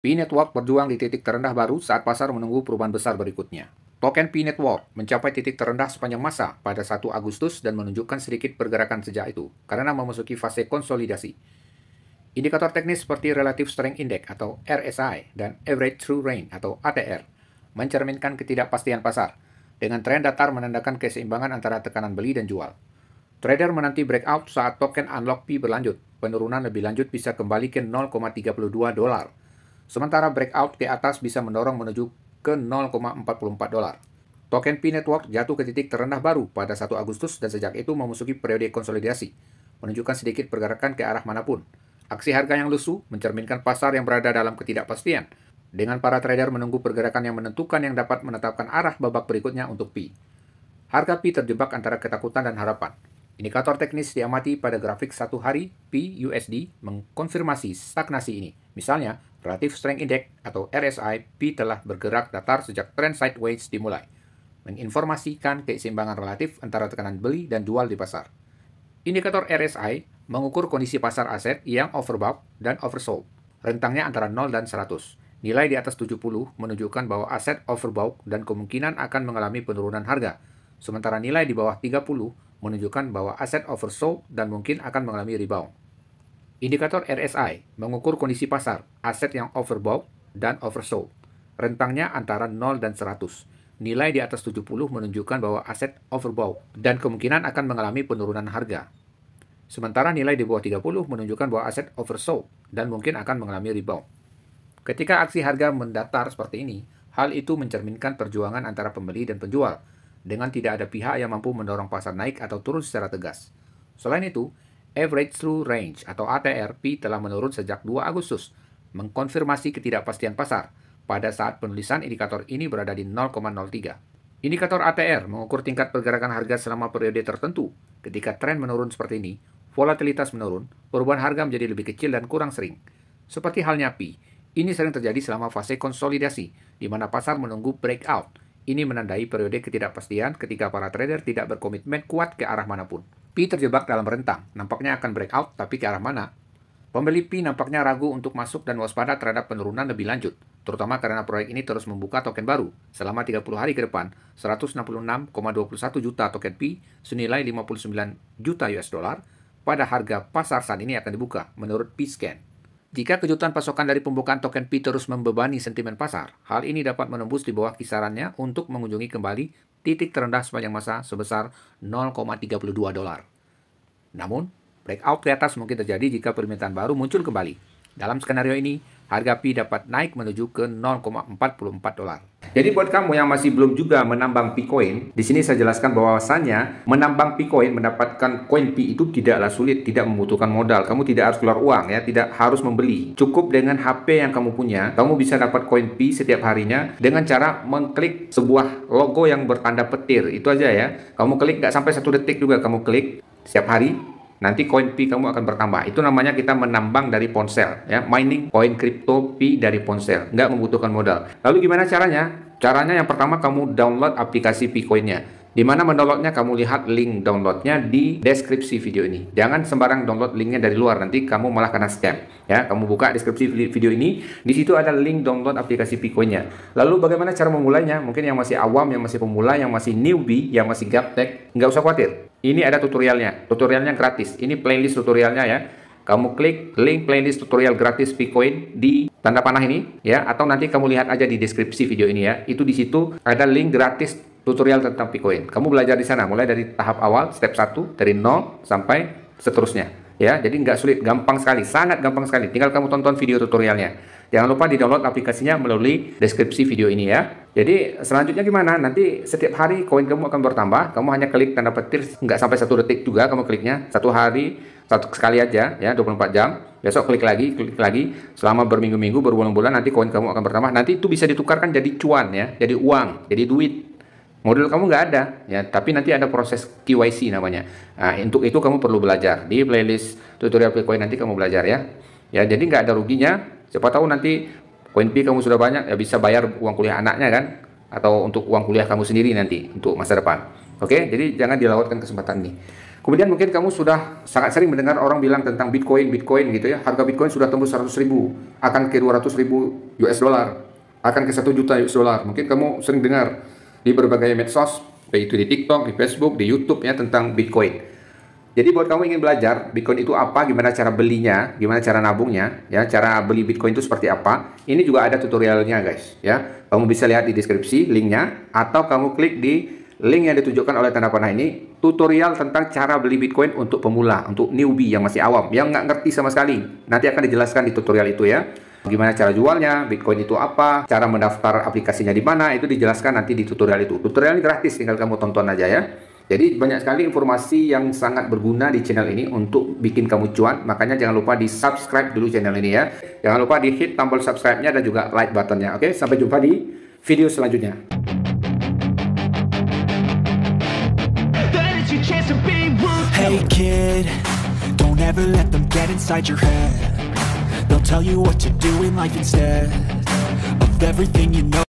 P-Network berjuang di titik terendah baru saat pasar menunggu perubahan besar berikutnya. Token P-Network mencapai titik terendah sepanjang masa pada 1 Agustus dan menunjukkan sedikit pergerakan sejak itu, karena memasuki fase konsolidasi. Indikator teknis seperti Relative Strength Index atau RSI dan Average True Range atau ATR mencerminkan ketidakpastian pasar, dengan tren datar menandakan keseimbangan antara tekanan beli dan jual. Trader menanti breakout saat token Unlock P berlanjut. Penurunan lebih lanjut bisa kembali ke $0,32. Sementara breakout ke atas bisa mendorong menuju ke $0,44. Token P-Network jatuh ke titik terendah baru pada 1 Agustus dan sejak itu memasuki periode konsolidasi, menunjukkan sedikit pergerakan ke arah manapun. Aksi harga yang lesu mencerminkan pasar yang berada dalam ketidakpastian, dengan para trader menunggu pergerakan yang menentukan yang dapat menetapkan arah babak berikutnya untuk P. Harga P terjebak antara ketakutan dan harapan. Indikator teknis diamati pada grafik 1 hari P/USD mengkonfirmasi stagnasi ini. Misalnya, Relative Strength Index atau RSI P telah bergerak datar sejak tren sideways dimulai, menginformasikan keseimbangan relatif antara tekanan beli dan jual di pasar. Indikator RSI mengukur kondisi pasar aset yang overbought dan oversold. Rentangnya antara 0 dan 100. Nilai di atas 70 menunjukkan bahwa aset overbought dan kemungkinan akan mengalami penurunan harga. Sementara nilai di bawah 30 menunjukkan bahwa aset oversold dan mungkin akan mengalami rebound. Indikator RSI mengukur kondisi pasar, aset yang overbought dan oversold. Rentangnya antara 0 dan 100. Nilai di atas 70 menunjukkan bahwa aset overbought dan kemungkinan akan mengalami penurunan harga. Sementara nilai di bawah 30 menunjukkan bahwa aset oversold dan mungkin akan mengalami rebound. Ketika aksi harga mendatar seperti ini, hal itu mencerminkan perjuangan antara pembeli dan penjual, dengan tidak ada pihak yang mampu mendorong pasar naik atau turun secara tegas. Selain itu, Average True Range atau ATR P telah menurun sejak 2 Agustus, mengkonfirmasi ketidakpastian pasar pada saat penulisan indikator ini berada di 0,03. Indikator ATR mengukur tingkat pergerakan harga selama periode tertentu. Ketika tren menurun seperti ini, volatilitas menurun, perubahan harga menjadi lebih kecil dan kurang sering. Seperti halnya P, ini sering terjadi selama fase konsolidasi, di mana pasar menunggu breakout. Ini menandai periode ketidakpastian ketika para trader tidak berkomitmen kuat ke arah manapun. P terjebak dalam rentang, nampaknya akan breakout, tapi ke arah mana? Pembeli P nampaknya ragu untuk masuk dan waspada terhadap penurunan lebih lanjut, terutama karena proyek ini terus membuka token baru. Selama 30 hari ke depan, 166,21 juta token P senilai 59 juta US dollar pada harga pasar saat ini akan dibuka, menurut P-Scan. Jika kejutan pasokan dari pembukaan token P terus membebani sentimen pasar, hal ini dapat menembus di bawah kisarannya untuk mengunjungi kembali titik terendah sepanjang masa sebesar $0,32. Namun, breakout ke atas mungkin terjadi jika permintaan baru muncul kembali. Dalam skenario ini, harga P dapat naik menuju ke $0,44. Jadi buat kamu yang masih belum juga menambang P-Coin, di sini saya jelaskan bahwasannya menambang P-Coin, mendapatkan koin P itu tidaklah sulit, tidak membutuhkan modal. Kamu tidak harus keluar uang ya, tidak harus membeli. Cukup dengan HP yang kamu punya, kamu bisa dapat koin P setiap harinya dengan cara mengklik sebuah logo yang bertanda petir. Itu aja ya. Kamu klik nggak sampai 1 detik juga kamu klik setiap hari. Nanti koin P kamu akan bertambah. Itu namanya kita menambang dari ponsel, ya, mining koin kripto P dari ponsel, nggak membutuhkan modal. Lalu gimana caranya? Caranya yang pertama kamu download aplikasi P-Coin-nya. Di mana mendownloadnya, kamu lihat link downloadnya di deskripsi video ini. Jangan sembarang download linknya dari luar, nanti kamu malah kena scam. Ya, kamu buka deskripsi video ini, di situ ada link download aplikasi P-Coin-nya. Lalu bagaimana cara memulainya? Mungkin yang masih awam, yang masih pemula, yang masih newbie, yang masih gaptek, nggak usah khawatir. Ini ada tutorialnya gratis. Ini playlist tutorialnya ya. Kamu klik link playlist tutorial gratis P-Coin di tanda panah ini ya, atau nanti kamu lihat aja di deskripsi video ini ya. Itu di situ ada link gratis tutorial tentang P-Coin. Kamu belajar di sana mulai dari tahap awal, step 1 dari 0 sampai seterusnya. Ya, jadi nggak sulit, gampang sekali, sangat gampang sekali. Tinggal kamu tonton video tutorialnya. Jangan lupa di-download aplikasinya melalui deskripsi video ini ya. Jadi selanjutnya gimana? Nanti setiap hari koin kamu akan bertambah. Kamu hanya klik tanda petir, nggak sampai 1 detik juga kamu kliknya. 1 hari, satu sekali aja ya, 24 jam. Besok klik lagi. Selama berminggu-minggu, berbulan-bulan nanti koin kamu akan bertambah. Nanti itu bisa ditukarkan jadi cuan ya, jadi uang, jadi duit. Modal kamu nggak ada ya, tapi nanti ada proses KYC namanya. Nah, untuk itu kamu perlu belajar di playlist tutorial P-Coin, nanti kamu belajar ya. Ya, jadi nggak ada ruginya. Siapa tahu nanti koin P kamu sudah banyak, ya bisa bayar uang kuliah anaknya kan, atau untuk uang kuliah kamu sendiri nanti untuk masa depan. Oke, jadi jangan dilewatkan kesempatan ini. Kemudian mungkin kamu sudah sangat sering mendengar orang bilang tentang Bitcoin gitu ya. Harga Bitcoin sudah tembus 100.000, akan ke 200.000 US dollar, akan ke 1 juta US dollar. Mungkin kamu sering dengar di berbagai medsos, baik itu di TikTok, di Facebook, di YouTube ya, tentang Bitcoin. Jadi buat kamu ingin belajar Bitcoin itu apa, gimana cara belinya, gimana cara nabungnya, ya, cara beli Bitcoin itu seperti apa, ini juga ada tutorialnya guys, ya. Kamu bisa lihat di deskripsi linknya, atau kamu klik di link yang ditunjukkan oleh tanda panah ini, tutorial tentang cara beli Bitcoin untuk pemula, untuk newbie yang masih awam, yang nggak ngerti sama sekali. Nanti akan dijelaskan di tutorial itu ya. Gimana cara jualnya, Bitcoin itu apa, cara mendaftar aplikasinya di mana, itu dijelaskan nanti di tutorial itu. Tutorial ini gratis, tinggal kamu tonton aja ya. Jadi banyak sekali informasi yang sangat berguna di channel ini untuk bikin kamu cuan. Makanya jangan lupa di subscribe dulu channel ini ya. Jangan lupa di hit tombol subscribe-nya dan juga like buttonnya. Oke, sampai jumpa di video selanjutnya. Hey kid, don't ever let them get inside your head. They'll tell you what to do in life instead of everything you know.